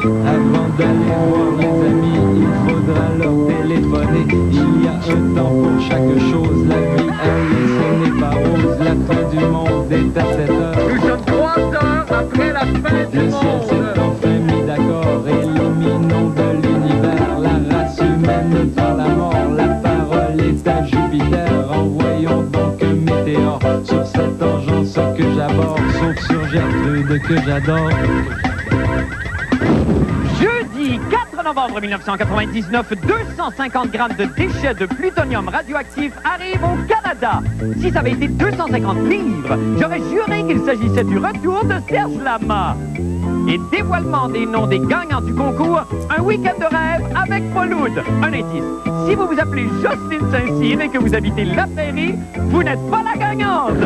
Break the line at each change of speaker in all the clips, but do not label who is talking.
Avant d'aller voir les amis, il faudra leur téléphoner. Il y a un temps pour chaque chose, la vie, elle, ce n'est pas rose. La fin du monde est à 7 heures.
Nous sommes 3 heures après la fin du
Le ciel
monde.
s'est enfin mis d'accord, éliminons de l'univers la race humaine par la mort. La parole est à Jupiter, envoyons donc un météore sur cette engeance que j'aborde, sauf sur Gertrude que j'adore.
Jeudi 4 novembre 1999, 250 grammes de déchets de plutonium radioactif arrivent au Canada. Si ça avait été 250 livres, j'aurais juré qu'il s'agissait du retour de Serge Lama. Et dévoilement des noms des gagnants du concours, un week-end de rêve avec Paul Oud. Un indice, si vous vous appelez Jocelyne Saint-Cyr et que vous habitez La Prairie, vous n'êtes pas la gagnante.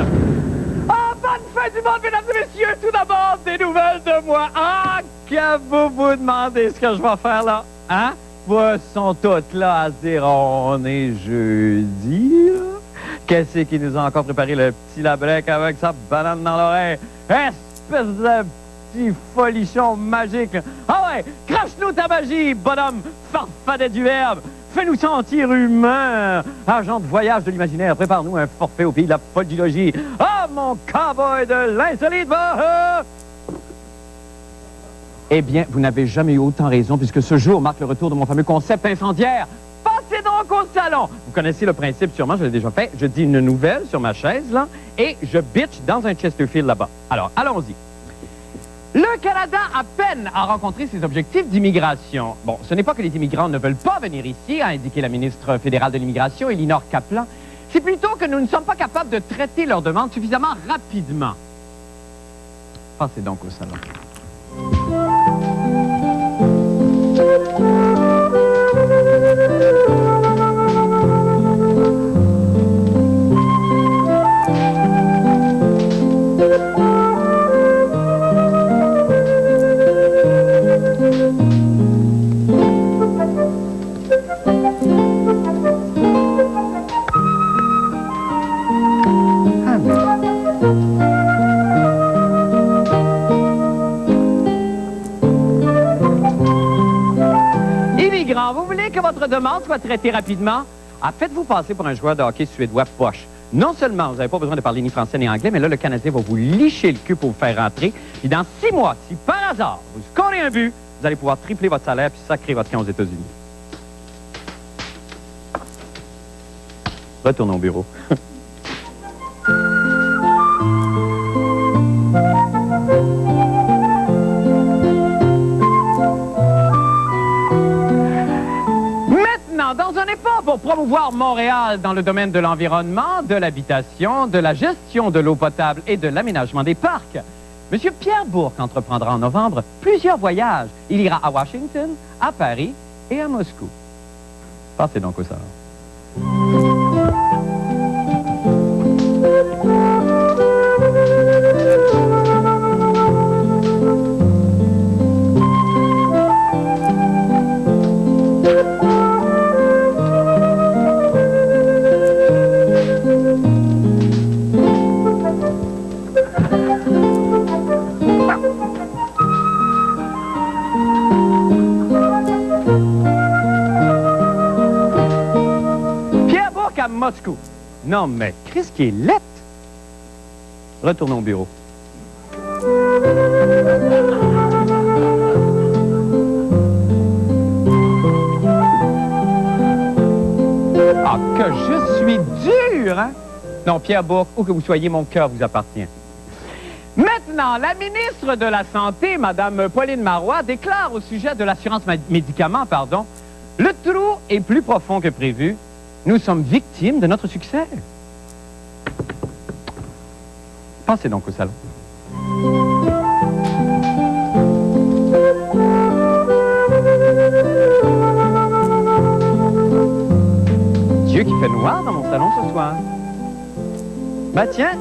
Bonne fin du monde, mesdames et messieurs! Tout d'abord, des nouvelles de moi. Ah, que vous demandez ce que je vais faire là? Hein? Vous sont toutes là à se dire, on est jeudi, là. Qu'est-ce qui nous a encore préparé le petit Labrec avec sa banane dans l'oreille? Espèce de petit folichon magique, là. Ah ouais, crache-nous ta magie, bonhomme farfadet du verbe. Fais-nous sentir humains. Agent de voyage de l'imaginaire, prépare-nous un forfait au pays de la podilogie. Ah, mon cowboy de l'insolite va... Eh bien, vous n'avez jamais eu autant raison, puisque ce jour marque le retour de mon fameux concept incendiaire. Passez donc au salon. Vous connaissez le principe, sûrement, je l'ai déjà fait. Je dis une nouvelle sur ma chaise, là, et je bitch dans un Chesterfield là-bas. Alors, allons-y. Le Canada a peine à rencontrer ses objectifs d'immigration. Bon, ce n'est pas que les immigrants ne veulent pas venir ici, a indiqué la ministre fédérale de l'immigration, Elinor Kaplan. C'est plutôt que nous ne sommes pas capables de traiter leurs demandes suffisamment rapidement. Passez donc au salon. Vous voulez que votre demande soit traitée rapidement? Ah, faites-vous passer pour un joueur de hockey suédois poche. Non seulement vous n'avez pas besoin de parler ni français ni anglais, mais là, le Canadien va vous licher le cul pour vous faire rentrer. Et dans 6 mois, si par hasard, vous scorez un but, vous allez pouvoir tripler votre salaire puis sacrer votre camp aux États-Unis. Retournons au bureau. Dans un effort pour promouvoir Montréal dans le domaine de l'environnement, de l'habitation, de la gestion de l'eau potable et de l'aménagement des parcs, M. Pierre Bourque entreprendra en novembre plusieurs voyages. Il ira à Washington, à Paris et à Moscou. Passez donc au salon. Moscou. Non, mais Chris qui est lettre. Retournons au bureau. Ah, que je suis dur, hein? Non, Pierre Bourque, où que vous soyez, mon cœur vous appartient. Maintenant, la ministre de la Santé, Mme Pauline Marois, déclare au sujet de l'assurance médicaments, pardon, le trou est plus profond que prévu. Nous sommes victimes de notre succès. Passez donc au salon. Dieu qui fait noir dans mon salon ce soir. Bah tiens,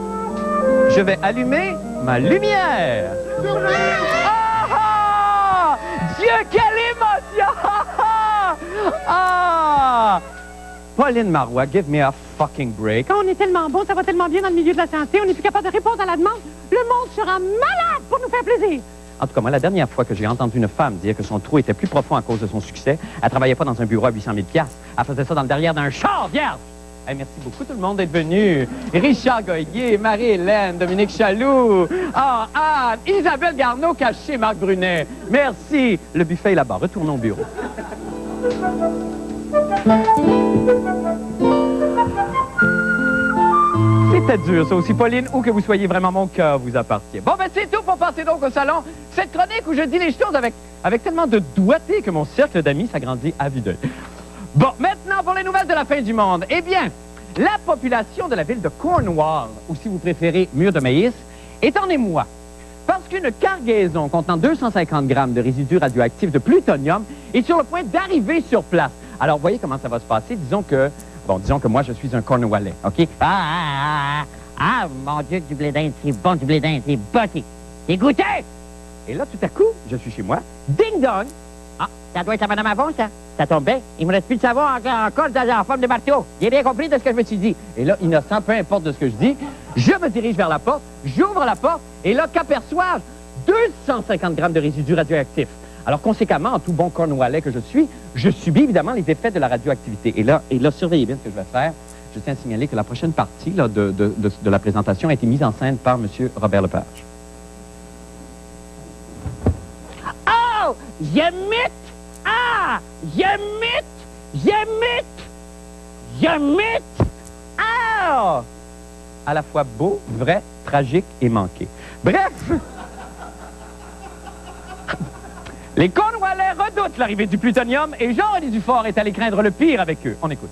je vais allumer ma lumière. Ah ah! Dieu, quelle émotion! Ah! Pauline Marois, give me a fucking break.
On est tellement bon, ça va tellement bien dans le milieu de la santé, on n'est plus capable de répondre à la demande. Le monde sera malade pour nous faire plaisir.
En tout cas, moi, la dernière fois que j'ai entendu une femme dire que son trou était plus profond à cause de son succès, elle travaillait pas dans un bureau à 800 000 $. Elle faisait ça dans le derrière d'un char vierge. Hey, merci beaucoup tout le monde d'être venu. Richard Goyer, Marie-Hélène, Dominique Chaloux, Anne, Isabelle Garneau, cachée Marc Brunet. Merci. Le buffet est là-bas. Retournons au bureau. C'était dur, ça aussi, Pauline. Où que vous soyez, vraiment, mon cœur vous appartient. Bon, ben c'est tout pour passer donc au salon. Cette chronique où je dis les choses avec tellement de doigté que mon cercle d'amis s'agrandit à vue d'œil. Bon, maintenant, pour les nouvelles de la fin du monde. Eh bien, la population de la ville de Cornwall, ou si vous préférez, mur de maïs, est en émoi. Parce qu'une cargaison contenant 250 grammes de résidus radioactifs de plutonium est sur le point d'arriver sur place. Alors, voyez comment ça va se passer. Disons que moi, je suis un Cornwallais, OK?
Mon Dieu, du blé d'Inde, c'est bon, du blé d'Inde, c'est botté. C'est goûté!
Et là, tout à coup, je suis chez moi. Ding-dong!
Ah, ça doit être à Madame Avon, ça. Ça tombe bien. Il me reste plus de savoir encore en forme de marteau. J'ai bien compris de ce que je me suis dit.
Et là, innocent, peu importe de ce que je dis, je me dirige vers la porte, j'ouvre la porte, et là, qu'aperçois-je? 250 grammes de résidus radioactifs. Alors, conséquemment, en tout bon Cornwallais que je subis évidemment les effets de la radioactivité. Et là, surveillez bien ce que je vais faire. Je tiens à signaler que la prochaine partie là, de la présentation a été mise en scène par M. Robert Lepage.
Oh! J'émite! Ah! J'émite!
Ah! À la fois beau, vrai, tragique et manqué. Bref! Les Cornwallais redoutent l'arrivée du plutonium et Jean-René Dufort est allé craindre le pire avec eux. On écoute.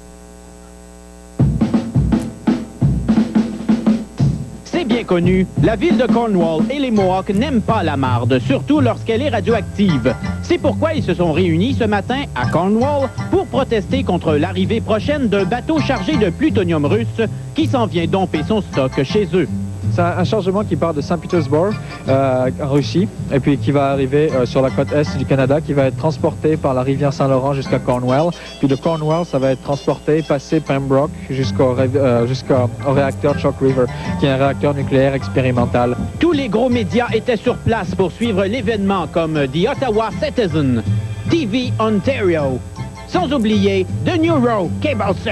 C'est bien connu, la ville de Cornwall et les Mohawks n'aiment pas la marde, surtout lorsqu'elle est radioactive. C'est pourquoi ils se sont réunis ce matin à Cornwall pour protester contre l'arrivée prochaine d'un bateau chargé de plutonium russe qui s'en vient domper son stock chez eux.
C'est un chargement qui part de Saint-Pétersbourg, en Russie, et puis qui va arriver sur la côte est du Canada, qui va être transporté par la rivière Saint-Laurent jusqu'à Cornwall. Puis de Cornwall, ça va être transporté, passer Pembroke jusqu'au réacteur Chalk River, qui est un réacteur nucléaire expérimental.
Tous les gros médias étaient sur place pour suivre l'événement, comme The Ottawa Citizen, TV Ontario, sans oublier The New Row Cable 6.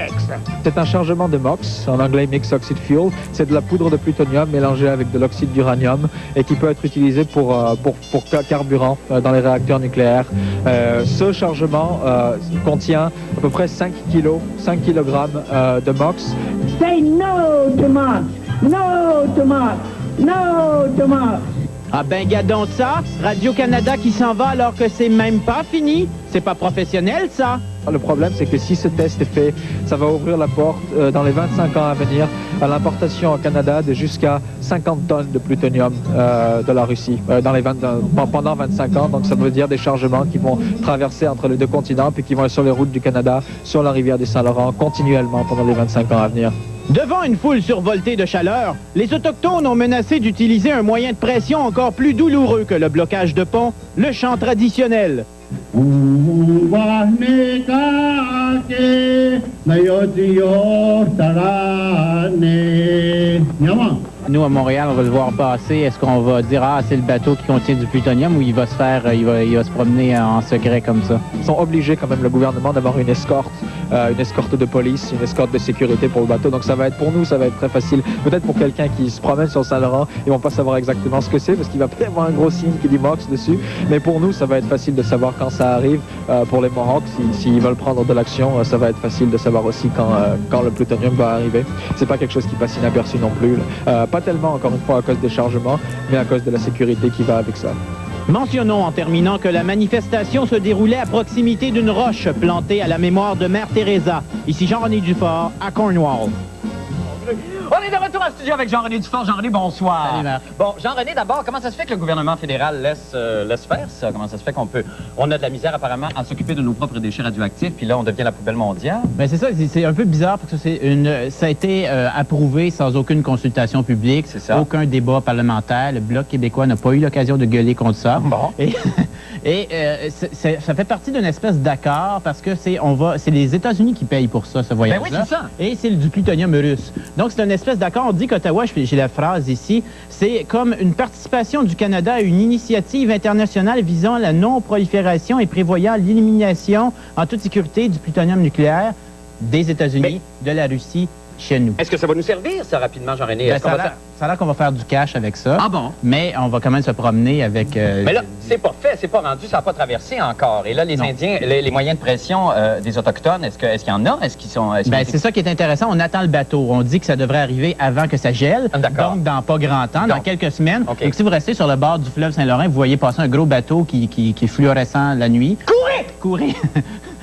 C'est un chargement de MOX, en anglais Mixed Oxide Fuel. C'est de la poudre de plutonium mélangée avec de l'oxyde d'uranium et qui peut être utilisé pour carburant dans les réacteurs nucléaires. Ce chargement contient à peu près 5 kg de MOX.
Say no to Marx! No to Marx! No to Marx!
Ah ben gadons ça, Radio-Canada qui s'en va alors que c'est même pas fini. C'est pas professionnel ça.
Le problème, c'est que si ce test est fait, ça va ouvrir la porte dans les 25 ans à venir à l'importation au Canada de jusqu'à 50 tonnes de plutonium de la Russie pendant 25 ans. Donc ça veut dire des chargements qui vont traverser entre les deux continents puis qui vont être sur les routes du Canada, sur la rivière du Saint-Laurent, continuellement pendant les 25 ans à venir.
Devant une foule survoltée de chaleur, les Autochtones ont menacé d'utiliser un moyen de pression encore plus douloureux que le blocage de pont, le chant traditionnel. Nous, à Montréal, on va le voir passer. Est-ce qu'on va dire, ah, c'est le bateau qui contient du plutonium ou il va se promener en secret comme ça?
Ils sont obligés quand même, le gouvernement, d'avoir une escorte de police, une escorte de sécurité pour le bateau. Donc ça va être, pour nous, ça va être très facile. Peut-être pour quelqu'un qui se promène sur Saint-Laurent, ils vont pas savoir exactement ce que c'est parce qu'il va peut-être avoir un gros signe qui dit MOX dessus. Mais pour nous, ça va être facile de savoir quand ça arrive. Pour les Mohawks, s'ils veulent prendre de l'action, ça va être facile de savoir aussi quand le plutonium va arriver. C'est pas quelque chose qui passe inaperçu non plus. Pas tellement, encore une fois, à cause des chargements, mais à cause de la sécurité qui va avec ça.
Mentionnons en terminant que la manifestation se déroulait à proximité d'une roche plantée à la mémoire de Mère Teresa. Ici Jean-René Dufort, à Cornwall.
On est de retour en studio avec Jean-René Dufort. Jean-René, bonsoir.
Salut, Marc.
Bon, Jean-René, d'abord, comment ça se fait que le gouvernement fédéral laisse faire ça? Comment ça se fait on a de la misère apparemment à s'occuper de nos propres déchets radioactifs, puis là, on devient la poubelle mondiale?
Ben c'est ça, c'est un peu bizarre parce que ça a été approuvé sans aucune consultation publique,
C'est ça.
Aucun débat parlementaire. Le Bloc québécois n'a pas eu l'occasion de gueuler contre ça.
Bon.
Et ça fait partie d'une espèce d'accord parce que c'est les États-Unis qui payent pour ça, ce voyage-là.
Ben oui, c'est ça.
Et c'est du plutonium russe. Donc, c'est une espèce d'accord. On dit qu'Ottawa, j'ai la phrase ici, c'est comme une participation du Canada à une initiative internationale visant la non-prolifération et prévoyant l'élimination en toute sécurité du plutonium nucléaire des États-Unis, de la Russie, chez nous.
Est-ce que ça va nous servir, ça, rapidement, Jean-René?
Ben, ça a l'air qu'on va faire du cash avec ça.
Ah bon?
Mais on va quand même se promener avec...
Mais là, c'est pas fait, c'est pas rendu, ça n'a pas traversé encore. Et là, les Indiens, les moyens de pression des Autochtones, est-ce qu'il y en a? Est-ce qu'ils sont...
c'est ça qui est intéressant. On attend le bateau. On dit que ça devrait arriver avant que ça gèle. Donc, dans pas grand temps, dans quelques semaines. Okay. Donc, si vous restez sur le bord du fleuve Saint-Laurent, vous voyez passer un gros bateau qui est fluorescent la nuit. Courez!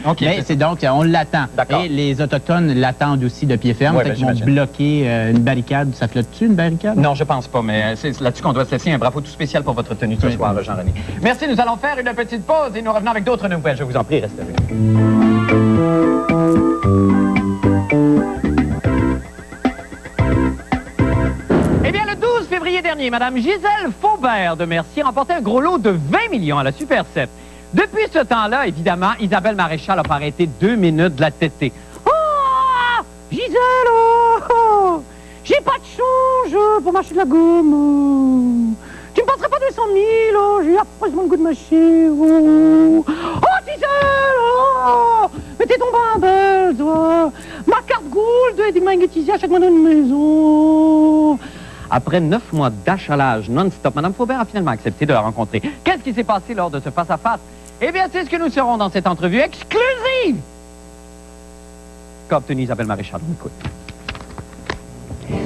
Okay, mais c'est donc, on l'attend. Et les Autochtones l'attendent aussi de pied ferme. Peut-être qu'ils vont bloquer une barricade. Ça flotte-tu, une barricade?
Non, je pense pas, mais c'est là-dessus qu'on doit se laisser. Un bravo tout spécial pour votre tenue ce soir, Jean-René. Merci, nous allons faire une petite pause et nous revenons avec d'autres nouvelles. Je vous en prie, restez avec nous. Eh bien, le 12 février dernier, Mme Gisèle Faubert de Mercier remportait un gros lot de 20 millions à la Super 7. Depuis ce temps-là, évidemment, Isabelle Maréchal a pas arrêté 2 minutes de la tétée.
Oh! Gisèle, oh! J'ai pas de change pour m'acheter de la gomme. Tu me passerais pas 200 000, oh! J'ai affreusement le goût de mâcher. Oh, Gisèle, oh! Mais t'es tombé en belle, toi. Ma carte Gould est démagnétisée à chaque mois d'une maison.
Après 9 mois d'achalage non-stop, Mme Faubert a finalement accepté de la rencontrer. Qu'est-ce qui s'est passé lors de ce face-à-face? Eh bien, c'est ce que nous saurons dans cette entrevue exclusive qu'a obtenue Isabelle Maréchal. On écoute.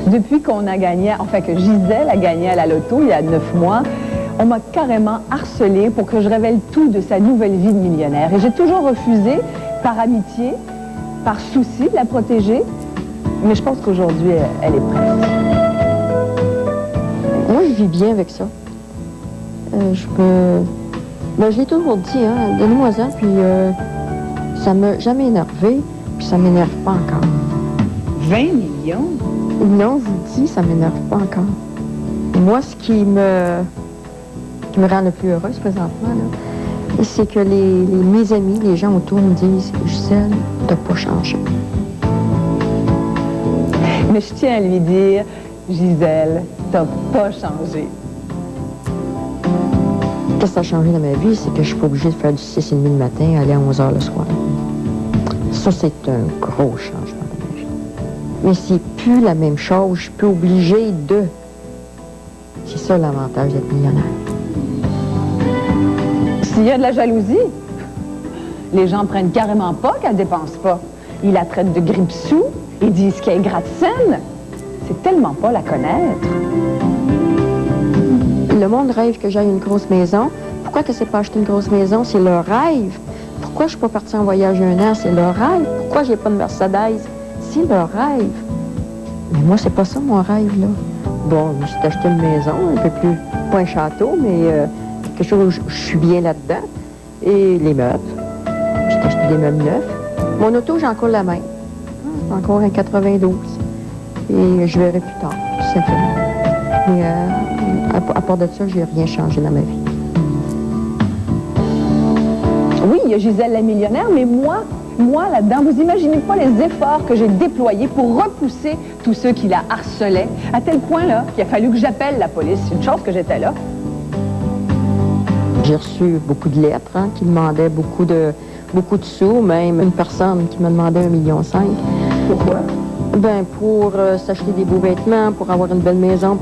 Depuis qu'on a gagné, enfin que Gisèle a gagné à la loto il y a 9 mois, on m'a carrément harcelée pour que je révèle tout de sa nouvelle vie de millionnaire. Et j'ai toujours refusé, par amitié, par souci de la protéger. Mais je pense qu'aujourd'hui, elle est prête.
Moi, je vis bien avec ça. Je l'ai toujours dit, hein, donne-moi-en, puis ça m'a jamais énervé, puis ça m'énerve pas encore.
20 millions?
Non, je vous dis, ça m'énerve pas encore. Moi, ce qui me rend le plus heureuse présentement, là, c'est que mes amis, les gens autour me disent, Gisèle, t'as pas changé.
Mais je tiens à lui dire, Gisèle, t'as pas changé.
Qu'est-ce qui a changé dans ma vie, c'est que je suis pas obligée de faire du 6h30 le matin et aller à 11h le soir. Ça, c'est un gros changement dans ma vie. Mais c'est plus la même chose. Je suis plus obligée de... C'est ça l'avantage d'être millionnaire.
S'il y a de la jalousie, les gens prennent carrément pas qu'elle dépense pas. Ils la traitent de grippe-sous, ils disent qu'elle est gratte-scène. C'est tellement pas la connaître.
Le monde rêve que j'aille une grosse maison. Pourquoi que c'est pas acheter une grosse maison? C'est leur rêve. Pourquoi je suis pas partie en voyage 1 an? C'est leur rêve. Pourquoi j'ai pas de Mercedes? C'est leur rêve. Mais moi, c'est pas ça mon rêve, là. Bon, je me suis acheté une maison, un peu plus, pas un château, mais quelque chose où je suis bien là-dedans. Et les meubles. J'ai acheté des meubles neufs. Mon auto, j'ai encore la même. C'est encore un 92. Et je verrai plus tard, tout simplement. Mais à part de ça, j'ai rien changé dans ma vie.
Oui, il y a Gisèle la millionnaire, mais moi là-dedans, vous imaginez pas les efforts que j'ai déployés pour repousser tous ceux qui la harcelaient, à tel point là qu'il a fallu que j'appelle la police. C'est une chance que j'étais là.
J'ai reçu beaucoup de lettres qui demandaient beaucoup de sous, même une personne qui m'a demandé 1,5 million.
Pourquoi?
Ben, pour s'acheter des beaux vêtements, pour avoir une belle maison.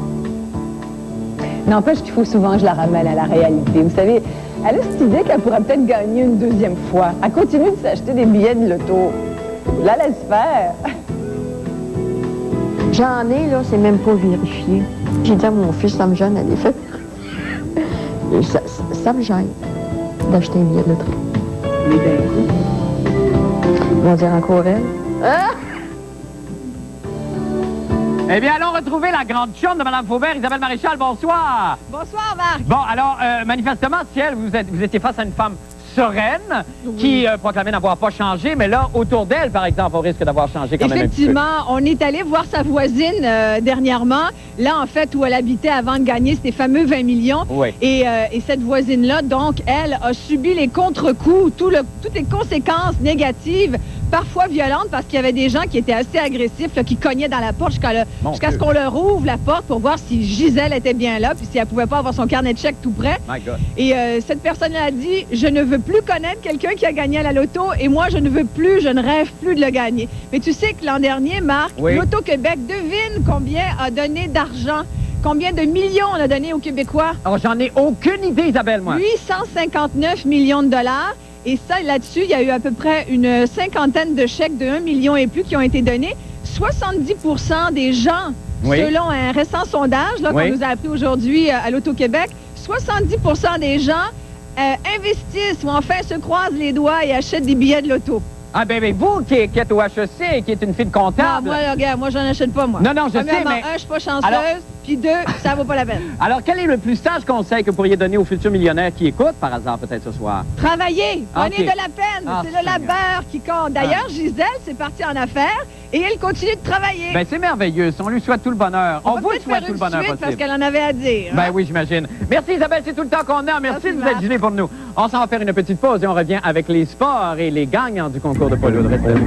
N'empêche qu'il faut souvent que je la ramène à la réalité. Vous savez, elle a cette idée qu'elle pourrait peut-être gagner une 2e fois. Elle continue de s'acheter des billets de loto. Je la laisse faire.
J'en ai, là, c'est même pas vérifié. J'ai dit à mon fils, ça me gêne, elle est faite. Ça me gêne d'acheter un billet de loterie.
Mais d'un coup.
Ils vont dire encore elle. Ah!
Eh bien, allons retrouver la grande chionne de Mme Faubert, Isabelle Maréchal. Bonsoir.
Bonsoir, Marc.
Bon, alors, manifestement, si elle, vous étiez face à une femme sereine, qui proclamait n'avoir pas changé, mais là, autour d'elle, par exemple, on risque d'avoir changé quand même un petit peu.
Effectivement, on est allé voir sa voisine dernièrement, là, en fait, où elle habitait avant de gagner ces fameux 20 millions.
Oui.
Et cette voisine-là, donc, elle a subi les contre-coups, toutes les conséquences négatives, parfois violentes, parce qu'il y avait des gens qui étaient assez agressifs, là, qui cognaient dans la porte jusqu'à ce qu'on leur ouvre la porte pour voir si Gisèle était bien là, puis si elle pouvait pas avoir son carnet de chèques tout prêt.
My God.
Et cette personne-là a dit, je ne veux plus connaître quelqu'un qui a gagné à la loto, et moi, je ne rêve plus de le gagner. Mais tu sais que l'an dernier, Marc, Loto-Québec, devine combien a donné d'argent. Combien de millions on a donné aux Québécois?
Alors, j'en ai aucune idée, Isabelle, moi.
859 millions de dollars. Et ça, là-dessus, il y a eu à peu près une cinquantaine de chèques de 1 million et plus qui ont été donnés. 70% des gens, selon un récent sondage qu'on nous a appris aujourd'hui à Loto-Québec, 70% des gens investissent ou enfin se croisent les doigts et achètent des billets de loto.
Ah, ben, vous qui êtes au HEC et qui êtes une fille de comptable.
Non, moi, regarde, moi, j'en achète pas, moi.
Non, je sais, mais...
je suis pas chanceuse, puis 2, ça vaut pas la peine.
Alors, quel est le plus sage conseil que vous pourriez donner aux futurs millionnaires qui écoutent, par hasard, peut-être ce soir?
Travailler, prenez de la peine, c'est le labeur qui compte. D'ailleurs, Gisèle, c'est parti en affaires et elle continue de travailler.
Ben, c'est merveilleux, on lui souhaite tout le bonheur. On vous souhaite tout le bonheur possible.
Parce qu'elle en avait à dire.
Ben oui, j'imagine. Merci Isabelle, c'est tout le temps qu'on a. Merci de vous être gelée pour nous. On s'en va faire une petite pause et on revient avec les sports et les gagnants du concours de Paul Hood. Restez là.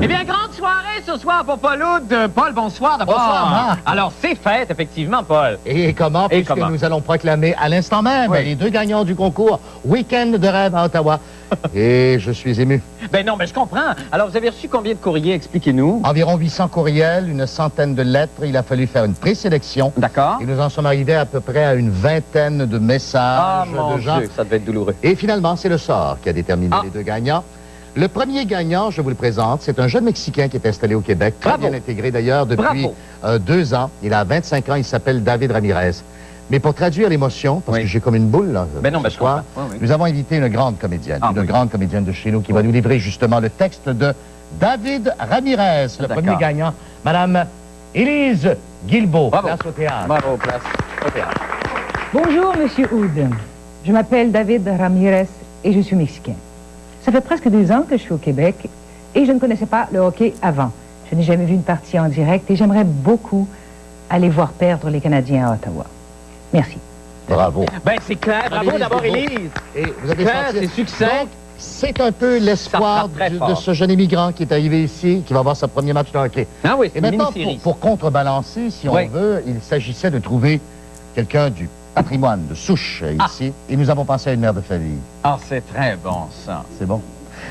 Eh bien, grande soirée ce soir pour Paul Hood. Paul, bonsoir d'abord.
Bonsoir, Marc.
Alors, c'est fête, effectivement, Paul.
Et comment? Puisque nous allons proclamer à l'instant même les deux gagnants du concours Week-end de rêve à Ottawa. Et je suis ému.
Ben non, mais je comprends. Alors, vous avez reçu combien de courriers? Expliquez-nous.
Environ 800 courriels, une centaine de lettres. Il a fallu faire une présélection.
D'accord.
Et nous en sommes arrivés à peu près à une vingtaine de messages de gens.
Dieu, ça devait être douloureux.
Et finalement, c'est le sort qui a déterminé les deux gagnants. Le premier gagnant, je vous le présente, c'est un jeune Mexicain qui est installé au Québec, très bien intégré d'ailleurs depuis 2 ans. Il a 25 ans, il s'appelle David Ramirez. Mais pour traduire l'émotion, parce que j'ai comme une boule là, ce soir, nous avons invité une grande comédienne, grande comédienne de chez nous qui va nous livrer justement le texte de David Ramirez, le premier gagnant, Madame Élise Guilbeault. Place au théâtre.
Bravo, place au théâtre.
Bonjour, Monsieur Hood. Je m'appelle David Ramirez et je suis mexicain. Ça fait presque 2 ans que je suis au Québec et je ne connaissais pas le hockey avant. Je n'ai jamais vu une partie en direct et j'aimerais beaucoup aller voir perdre les Canadiens à Ottawa. Merci.
Bravo.
Ben, c'est clair. Bravo d'abord, Élise.
Et vous avez
clair, c'est succès.
C'est un peu l'espoir de ce jeune immigrant qui est arrivé ici, qui va avoir son premier match de hockey.
Ah oui,
et maintenant, pour contrebalancer, si on veut, il s'agissait de trouver quelqu'un du patrimoine de souche ici. Et nous avons pensé à une mère de famille.
Ah, c'est très bon, ça.
C'est bon.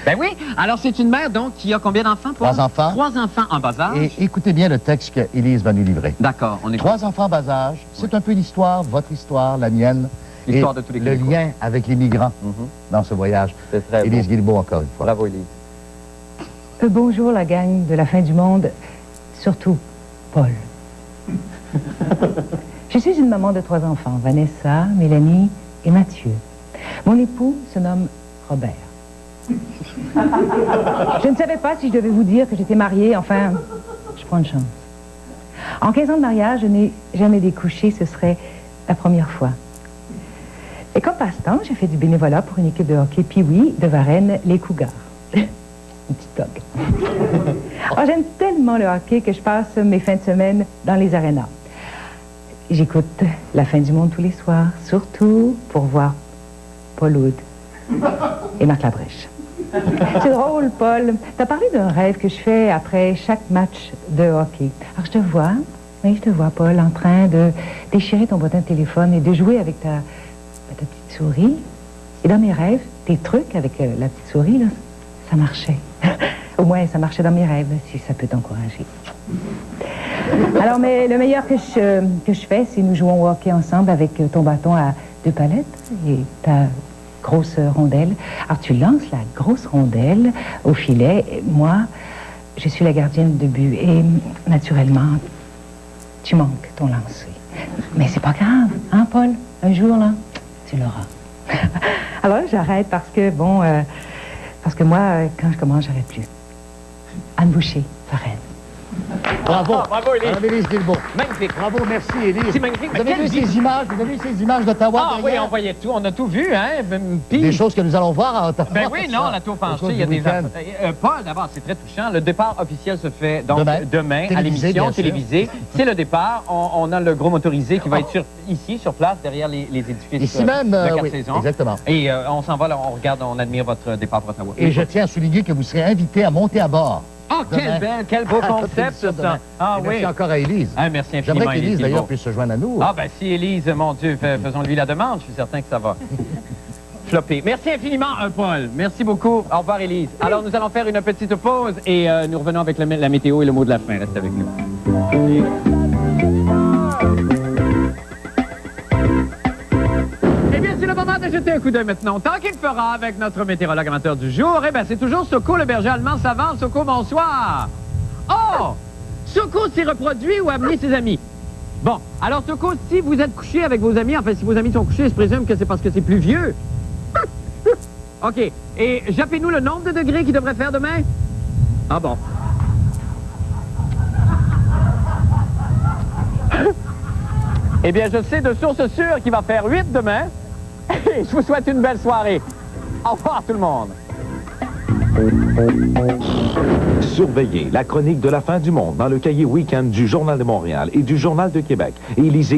Ben oui. Alors, c'est une mère, donc, qui a combien d'enfants?
3 enfants.
3 enfants en bas âge.
Et écoutez bien le texte qu'Élise va nous livrer.
D'accord, on est
3 enfants en bas âge. C'est un peu l'histoire, votre histoire, la mienne.
L'histoire de tous les Québécois.
Le lien avec les migrants dans ce voyage.
C'est très
Élise Guilbeault, encore une fois.
Bravo, Élise.
Bonjour, la gang de la fin du monde. Surtout, Paul. Je suis une maman de 3 enfants, Vanessa, Mélanie et Mathieu. Mon époux se nomme Robert. Je ne savais pas si je devais vous dire que j'étais mariée, enfin, je prends une chance. En 15 ans de mariage, je n'ai jamais découché, ce serait la première fois. Et comme passe-temps, j'ai fait du bénévolat pour une équipe de hockey Pee-wee de Varennes, les Cougars. Une petite toque. Oh, j'aime tellement le hockey que je passe mes fins de semaine dans les arénas. J'écoute La fin du monde tous les soirs, surtout pour voir Paul Hood et Marc Labrèche. C'est drôle, Paul. T'as parlé d'un rêve que je fais après chaque match de hockey. Alors, je te vois, Paul, en train de déchirer ton bottin de téléphone et de jouer avec ta petite souris. Et dans mes rêves, tes trucs avec la petite souris, là, ça marchait. Au moins, ça marchait dans mes rêves, si ça peut t'encourager. Alors, mais le meilleur que je fais, c'est nous jouons au hockey ensemble avec ton bâton à 2 palettes et ta grosse rondelle. Alors, tu lances la grosse rondelle au filet. Et moi, je suis la gardienne de but. Et naturellement, tu manques ton lancer. Mais c'est pas grave, hein, Paul? Un jour, là, tu l'auras. Alors, j'arrête parce que, bon, parce que moi, quand je commence, j'arrête plus. Anne Boucher, Varennes.
Bravo.
Bravo, Élise.
Madame Élise Guilbeault.
Magnifique.
Bravo, merci, Élise.
C'est magnifique.
Vous avez vu ces images? Vous avez vu ces images d'Ottawa
Ah oui, on voyait tout. On a tout vu, hein. Puis...
Des choses que nous allons voir à Ottawa.
Ben oui, non, la tour penchée, il y a des... Paul, d'abord, c'est très touchant. Le départ officiel se fait donc demain à l'émission télévisée. C'est le départ. On a le gros motorisé qui va être ici, sur place, derrière les édifices
ici même,
de 4
oui,
saisons.
Exactement.
Et on s'en va, là, on regarde, on admire votre départ pour Ottawa.
Et je tiens à souligner que vous serez invité à monter à bord.
Oh, quel beau concept, ça. Ah oui.
Merci encore à Élise.
Ah, merci infiniment,
j'aimerais qu'Élise, d'ailleurs, puisse se joindre à nous.
Ah, ben si Élise, mon Dieu, faisons-lui la demande. Je suis certain que ça va flopper. Merci infiniment, Paul. Merci beaucoup. Au revoir, Élise. Alors, nous allons faire une petite pause et nous revenons avec la météo et le mot de la fin. Reste avec nous. Eh bien, c'est le moment de jeter un coup d'œil maintenant. Tant qu'il fera avec notre météorologue amateur du jour, eh bien, c'est toujours Soko, le berger allemand savant. Soko, bonsoir. Oh! Soko s'est reproduit ou a amené ses amis? Bon, alors Soko, si vous êtes couché avec vos amis, enfin, si vos amis sont couchés, je présume que c'est parce que c'est plus vieux. OK. Et jappez-nous le nombre de degrés qu'il devrait faire demain? Ah bon. Eh bien, je sais de source sûre qu'il va faire 8 demain. Et je vous souhaite une belle soirée. Au revoir tout le monde.
Surveillez la chronique de la fin du monde dans le cahier Week-end du Journal de Montréal et du Journal de Québec. Et lisez